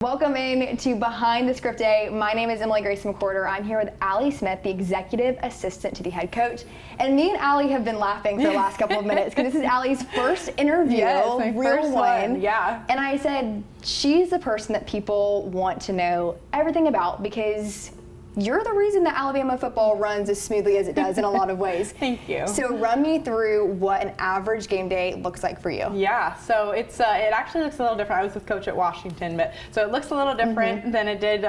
Welcome in to Behind the Script Day. My name is Grace McWhorter. I'm here with Allie Smith, the executive assistant to the head coach. And me and Allie have been laughing for the last couple of minutes because this is Allie's first interview, yes, my real first one. Yeah. And I said, she's the person that people want to know everything about because you're the reason that Alabama football runs as smoothly as it does in a lot of ways. Thank you. So run me through what an average game day looks like for you. Yeah, so it actually looks a little different. I was with Coach at Washington, but so it looks a little different than it did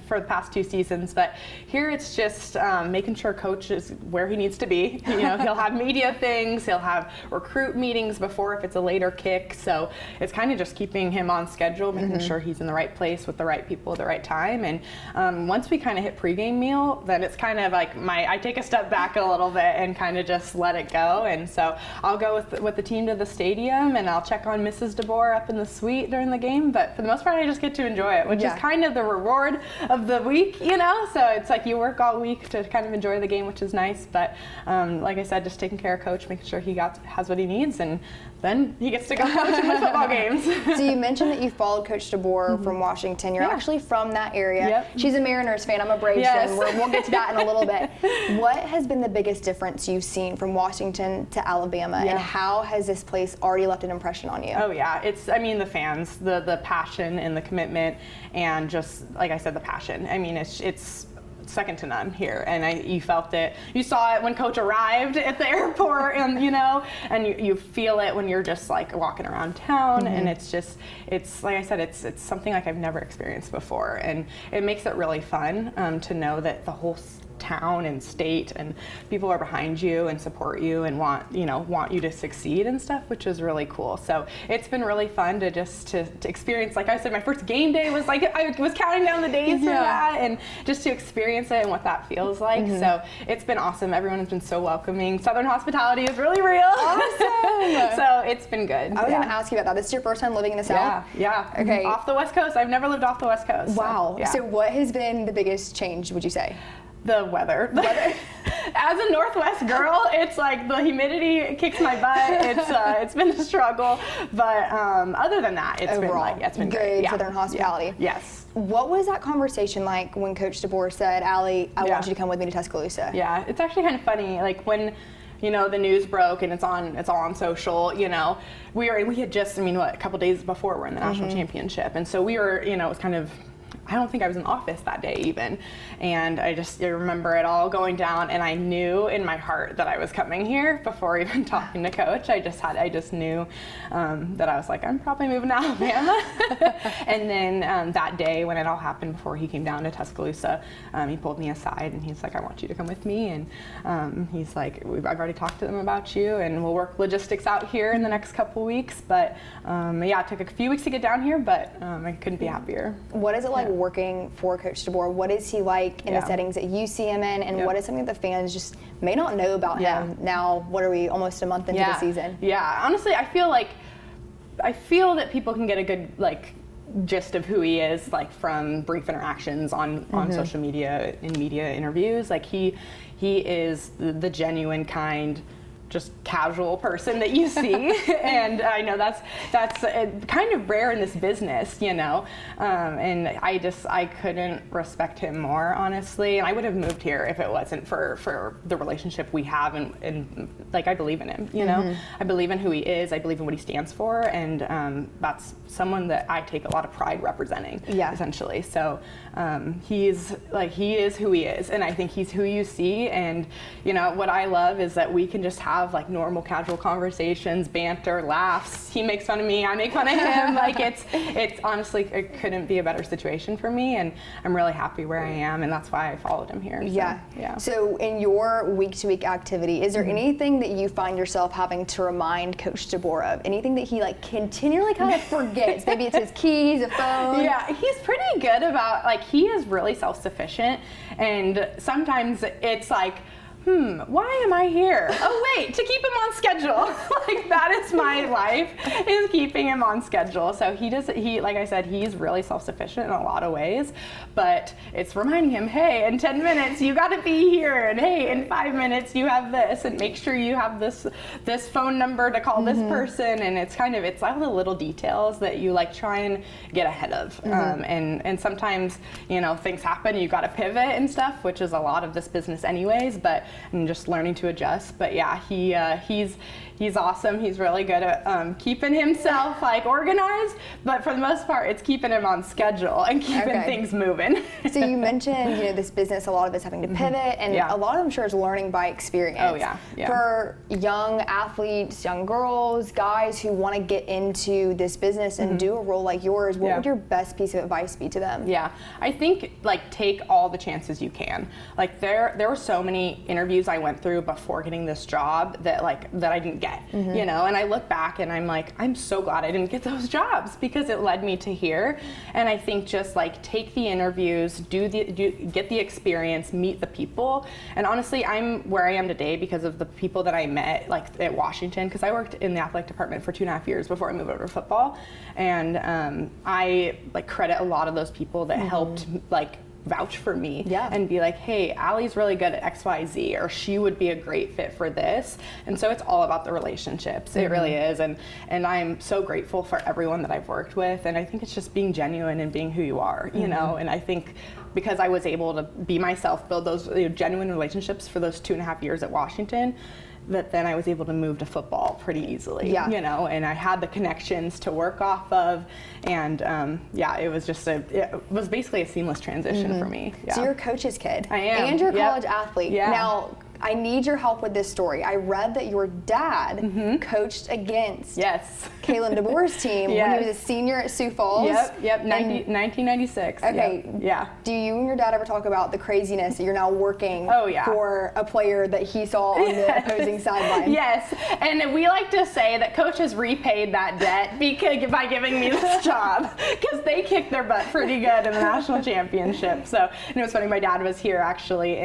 for the past 2 seasons. But here it's just making sure Coach is where he needs to be. You know, he'll have media things, he'll have recruit meetings before if it's a later kick. So it's kind of just keeping him on schedule, making sure he's in the right place with the right people at the right time. And once we kind of hit pregame meal, then it's kind of like I take a step back a little bit and kind of just let it go. And so I'll go with the team to the stadium and I'll check on Mrs. DeBoer up in the suite during the game. But for the most part, I just get to enjoy it, which is kind of the reward of the week, you know? So it's like you work all week to kind of enjoy the game, which is nice. But like I said, just taking care of Coach, making sure he has what he needs, and then he gets to go coach in the football games. So you mentioned that you followed Coach DeBoer from Washington. You're actually from that area. Yep. She's a Mariners fan. I'm a Braves fan. We'll get to that in a little bit. What has been the biggest difference you've seen from Washington to Alabama, and how has this place already left an impression on you? Oh yeah, the fans, the passion and the commitment, and just like I said, the passion. I mean, it's second to none here, and you felt it. You saw it when Coach arrived at the airport, and you feel it when you're just like walking around town, and it's like I said, it's something like I've never experienced before, and it makes it really fun to know that the whole town and state and people are behind you and support you and want you to succeed and stuff, which is really cool. So it's been really fun to experience. Like I said, my first game day was like I was counting down the days for that, and just to experience it and what that feels like. So it's been awesome. Everyone has been so welcoming. Southern hospitality is really real. Awesome. So it's been good. I was going to ask you about that. This is your first time living in the South? Yeah. Okay. Off the West Coast. I've never lived off the West Coast. Wow. So what has been the biggest change, would you say? The weather. As a Northwest girl, it's like the humidity kicks my butt. It's been a struggle, but other than that, it's been good. Great. Southern hospitality. Yeah. Yes. What was that conversation like when Coach DeBoer said, "Allie, I want you to come with me to Tuscaloosa"? Yeah, it's actually kind of funny. Like when the news broke and it's all on social, we had just, a couple days before we're in the national championship. And so we were, it was kind of, I don't think I was in office that day even. And I remember it all going down, and I knew in my heart that I was coming here before even talking to Coach. I just knew that I was like, I'm probably moving to Alabama. And then that day when it all happened, before he came down to Tuscaloosa, he pulled me aside and he's like, I want you to come with me. And he's like, I've already talked to them about you, and we'll work logistics out here in the next couple weeks. But it took a few weeks to get down here, but I couldn't be happier. What is it like working for Coach DeBoer? What is he like in the settings that you see him in, and what is something that the fans just may not know about him now? What are we, almost a month into the season? Yeah, honestly, I feel that people can get a good gist of who he is, from brief interactions on social media, in media interviews. He is the genuine kind, just casual person that you see. And I know that's kind of rare in this business, and I couldn't respect him more, honestly. And I would have moved here if it wasn't for the relationship we have, and I believe in him, I believe in who he is, I believe in what he stands for, and that's someone that I take a lot of pride representing, essentially. So he is who he is, and I think he's who you see. And what I love is that we can just have normal casual conversations, banter, laughs. He makes fun of me, I make fun of him. It's honestly, it couldn't be a better situation for me, and I'm really happy where I am, and that's why I followed him here. So in your week-to-week activity, is there anything that you find yourself having to remind Coach DeBoer of? Anything that he continually kind of forgets? Maybe it's his keys, a phone? Yeah, he's pretty good about, he is really self-sufficient, and sometimes it's why am I here? Oh wait, to keep him on schedule. Like that is my life, is keeping him on schedule. So he like I said, he's really self-sufficient in a lot of ways, but it's reminding him, hey, in 10 minutes you got to be here, and hey, in 5 minutes you have this, and make sure you have this phone number to call this person. And it's all the little details that you like try and get ahead of. And sometimes, you know, things happen, you got to pivot and stuff, which is a lot of this business anyways, but I'm just learning to adjust. But yeah, he's awesome. He's really good at keeping himself like organized, but for the most part, it's keeping him on schedule and keeping things moving. So you mentioned, you know, this business, a lot of it's having to pivot, and a lot of them sure is learning by experience. Oh yeah. For young athletes, young girls, guys who want to get into this business and do a role like yours, what would your best piece of advice be to them? Yeah, I think like take all the chances you can. Like there were so many interviews I went through before getting this job that I didn't get, you know, and I look back and I'm like, I'm so glad I didn't get those jobs because it led me to here. And I think just like take the interviews, get the experience, meet the people. And honestly, I'm where I am today because of the people that I met like at Washington, because I worked in the athletic department for 2.5 years before I moved over to football. And I like credit a lot of those people that helped like vouch for me and be like, hey, Allie's really good at XYZ, or she would be a great fit for this. And so it's all about the relationships. It really is. And I'm so grateful for everyone that I've worked with. And I think it's just being genuine and being who you are, you know. And I think because I was able to be myself, build those genuine relationships for those 2.5 years at Washington, that then I was able to move to football pretty easily, you know, and I had the connections to work off of, and it was just it was basically a seamless transition for me. So you're a coach's kid. I am. And you're a college athlete. Now, I need your help with this story. I read that your dad coached against Kalen DeBoer's team when he was a senior at Sioux Falls. 1996. Okay. Do you and your dad ever talk about the craziness that you're now working for a player that he saw on the opposing sideline? Yes, and we like to say that coach has repaid that debt by giving me this job, because they kicked their butt pretty good in the national championship. So, and it was funny, my dad was here actually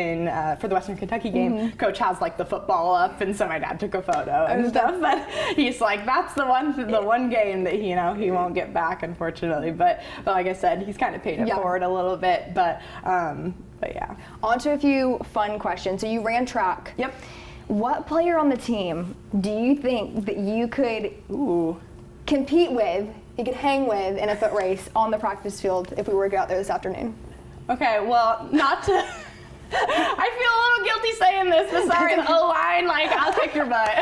for the Western Kentucky game. Coach has like the football up, and so my dad took a photo and stuff. But he's like, that's the one game that he won't get back, unfortunately. But like I said, he's kind of paid it forward a little bit. But yeah. On to a few fun questions. So you ran track. Yep. What player on the team do you think that you could compete with, you could hang with in a foot race on the practice field if we were to go out there this afternoon? Okay, well, not to... I feel a little guilty saying this, but sorry, the O-line, like, I'll kick your butt.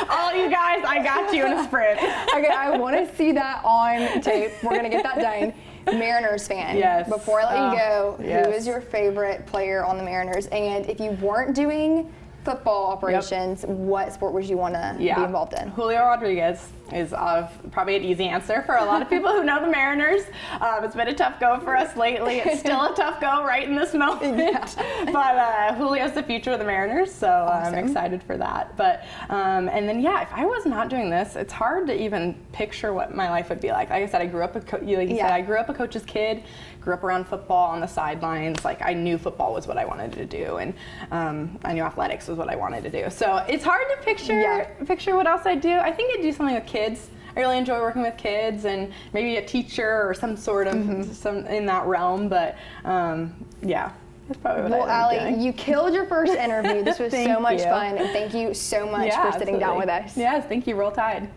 All you guys, I got you in a sprint. Okay, I want to see that on tape. We're going to get that done. Mariners fan. Yes. Before I let you go, who is your favorite player on the Mariners? And if you weren't doing football operations, what sport would you want to be involved in? Julio Rodriguez is probably an easy answer for a lot of people who know the Mariners. It's been a tough go for us lately. It's still a tough go right in this moment. But Julio's the future of the Mariners, so I'm excited for that. But and then if I was not doing this, it's hard to even picture what my life would be like. Like I said, I grew up I grew up a coach's kid. Grew up around football on the sidelines. Like, I knew football was what I wanted to do, and I knew athletics was what I wanted to do. So it's hard to picture what else I do. I think I'd do something with kids. I really enjoy working with kids, and maybe a teacher or some sort of some in that realm. But that's probably what Well, Allie, you killed your first interview. This was so much fun, and thank you so much for sitting down with us. Yes, thank you. Roll Tide.